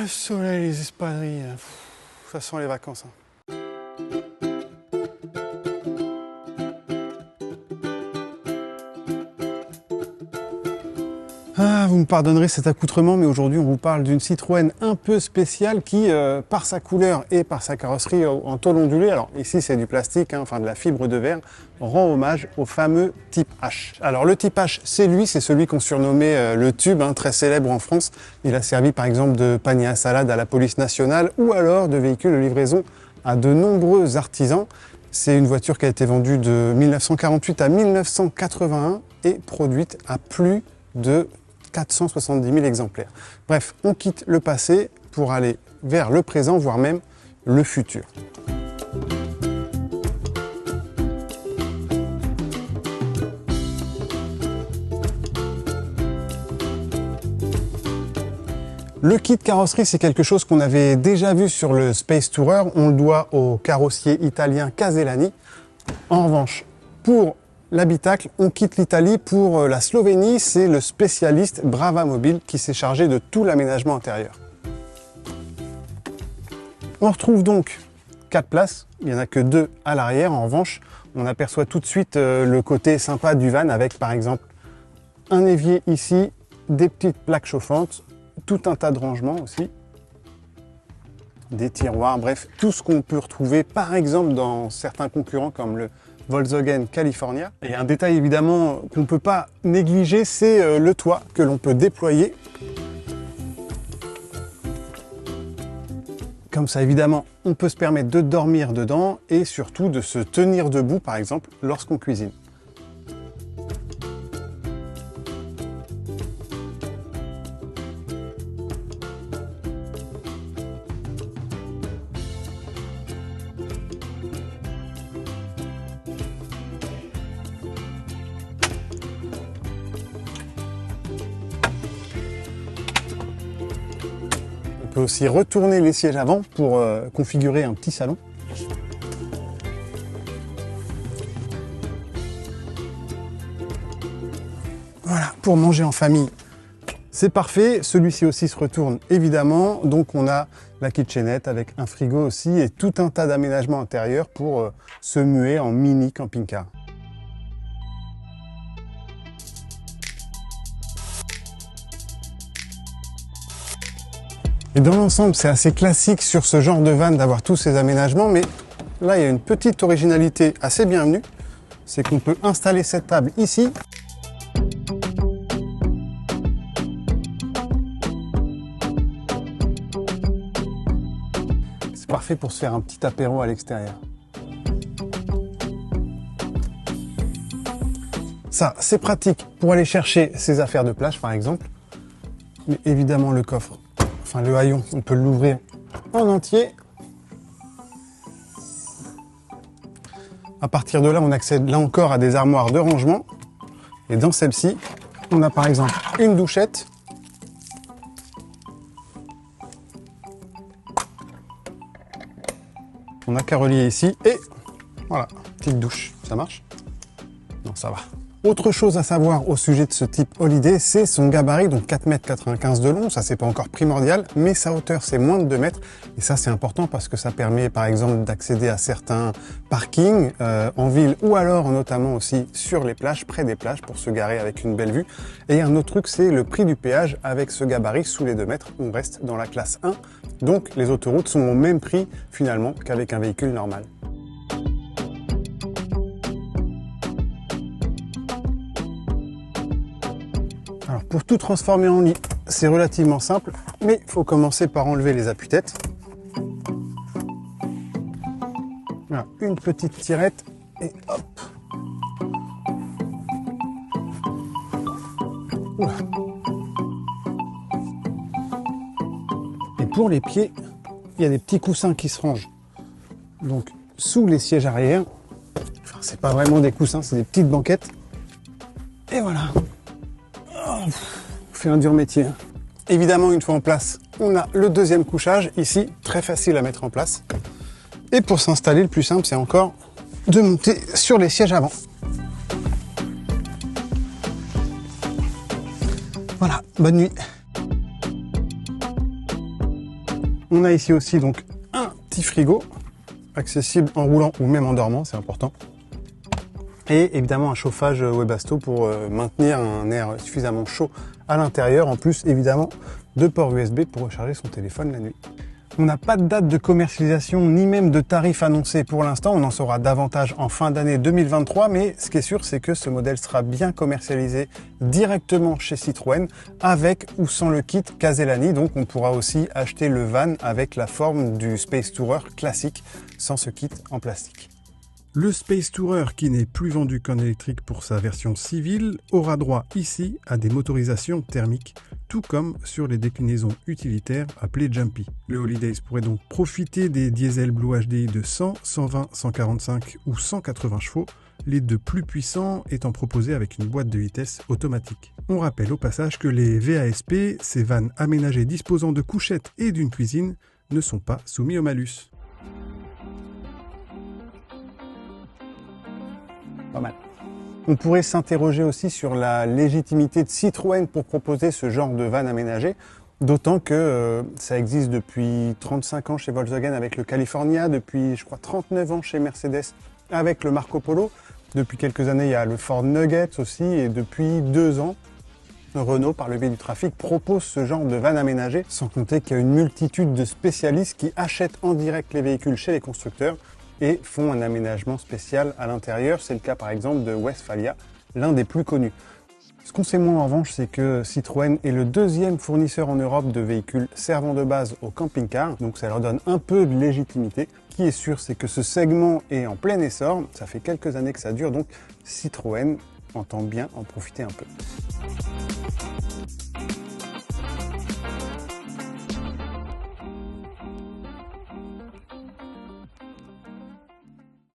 le soleil, les espadrilles, ça sent les vacances. Ah, vous me pardonnerez cet accoutrement, mais aujourd'hui on vous parle d'une Citroën un peu spéciale qui, par sa couleur et par sa carrosserie en tôle ondulée, alors ici c'est du plastique, enfin de la fibre de verre, rend hommage au fameux Type H. Alors le Type H, c'est celui qu'on surnommait le tube, très célèbre en France. Il a servi par exemple de panier à salade à la police nationale ou alors de véhicule de livraison à de nombreux artisans. C'est une voiture qui a été vendue de 1948 à 1981 et produite à plus de 470 000 exemplaires. Bref, on quitte le passé pour aller vers le présent, voire même le futur. Le kit carrosserie, c'est quelque chose qu'on avait déjà vu sur le Space Tourer. On le doit au carrossier italien Casellani. En revanche, pour l'habitacle, on quitte l'Italie pour la Slovénie. C'est le spécialiste Brava Mobile qui s'est chargé de tout l'aménagement intérieur. On retrouve donc 4 places. Il n'y en a que 2 à l'arrière. En revanche, on aperçoit tout de suite le côté sympa du van avec par exemple un évier ici, des petites plaques chauffantes, tout un tas de rangements aussi, des tiroirs, bref, tout ce qu'on peut retrouver par exemple dans certains concurrents comme le Volkswagen California. Et un détail évidemment qu'on ne peut pas négliger, c'est le toit que l'on peut déployer. Comme ça évidemment, on peut se permettre de dormir dedans et surtout de se tenir debout par exemple lorsqu'on cuisine. On peut aussi retourner les sièges avant pour configurer un petit salon. Voilà, pour manger en famille, c'est parfait. Celui-ci aussi se retourne évidemment. Donc on a la kitchenette avec un frigo aussi et tout un tas d'aménagements intérieurs pour se muer en mini camping-car. Et dans l'ensemble, c'est assez classique sur ce genre de van d'avoir tous ces aménagements, mais là, il y a une petite originalité assez bienvenue. C'est qu'on peut installer cette table ici. C'est parfait pour se faire un petit apéro à l'extérieur. Ça, c'est pratique pour aller chercher ses affaires de plage, par exemple. Mais évidemment, le coffre. Enfin, le haillon, on peut l'ouvrir en entier. À partir de là, on accède là encore à des armoires de rangement. Et dans celle-ci, on a par exemple une douchette. On a qu'à relier ici et voilà, petite douche. Ça marche? Non, ça va. Autre chose à savoir au sujet de ce type Holiday, c'est son gabarit, donc 4,95 m de long, ça c'est pas encore primordial, mais sa hauteur c'est moins de 2 mètres, et ça c'est important parce que ça permet par exemple d'accéder à certains parkings en ville ou alors notamment aussi sur les plages, près des plages pour se garer avec une belle vue. Et un autre truc c'est le prix du péage. Avec ce gabarit sous les 2 mètres, on reste dans la classe 1, donc les autoroutes sont au même prix finalement qu'avec un véhicule normal. Alors pour tout transformer en lit, c'est relativement simple, mais il faut commencer par enlever les appuis-têtes. Voilà, une petite tirette et hop. Oula. Et pour les pieds, il y a des petits coussins qui se rangent. Donc sous les sièges arrière, enfin c'est pas vraiment des coussins, c'est des petites banquettes. Et voilà. On fait un dur métier. Évidemment, une fois en place, on a le deuxième couchage, ici, très facile à mettre en place. Et pour s'installer, le plus simple, c'est encore de monter sur les sièges avant. Voilà, bonne nuit. On a ici aussi donc un petit frigo, accessible en roulant ou même en dormant, c'est important. Et évidemment un chauffage Webasto pour maintenir un air suffisamment chaud à l'intérieur, en plus évidemment de ports USB pour recharger son téléphone la nuit. On n'a pas de date de commercialisation ni même de tarif annoncé pour l'instant, on en saura davantage en fin d'année 2023, mais ce qui est sûr c'est que ce modèle sera bien commercialisé directement chez Citroën avec ou sans le kit Caselani, donc on pourra aussi acheter le van avec la forme du Space Tourer classique sans ce kit en plastique. Le Space Tourer, qui n'est plus vendu qu'en électrique pour sa version civile, aura droit ici à des motorisations thermiques, tout comme sur les déclinaisons utilitaires appelées Jumpy. Le Holidays pourrait donc profiter des diesel Blue HDI de 100, 120, 145 ou 180 chevaux, les deux plus puissants étant proposés avec une boîte de vitesse automatique. On rappelle au passage que les VASP, ces vannes aménagées disposant de couchettes et d'une cuisine, ne sont pas soumis au malus. Pas mal. On pourrait s'interroger aussi sur la légitimité de Citroën pour proposer ce genre de van aménagé, d'autant que ça existe depuis 35 ans chez Volkswagen avec le California, depuis je crois 39 ans chez Mercedes avec le Marco Polo, depuis quelques années il y a le Ford Nugget aussi, et depuis 2 ans Renault, par le biais du trafic, propose ce genre de van aménagé, sans compter qu'il y a une multitude de spécialistes qui achètent en direct les véhicules chez les constructeurs et font un aménagement spécial à l'intérieur. C'est le cas par exemple de Westphalia, l'un des plus connus. Ce qu'on sait moins en revanche, c'est que Citroën est le deuxième fournisseur en Europe de véhicules servant de base au camping-car, donc ça leur donne un peu de légitimité. Ce qui est sûr, c'est que ce segment est en plein essor, ça fait quelques années que ça dure, donc Citroën entend bien en profiter un peu.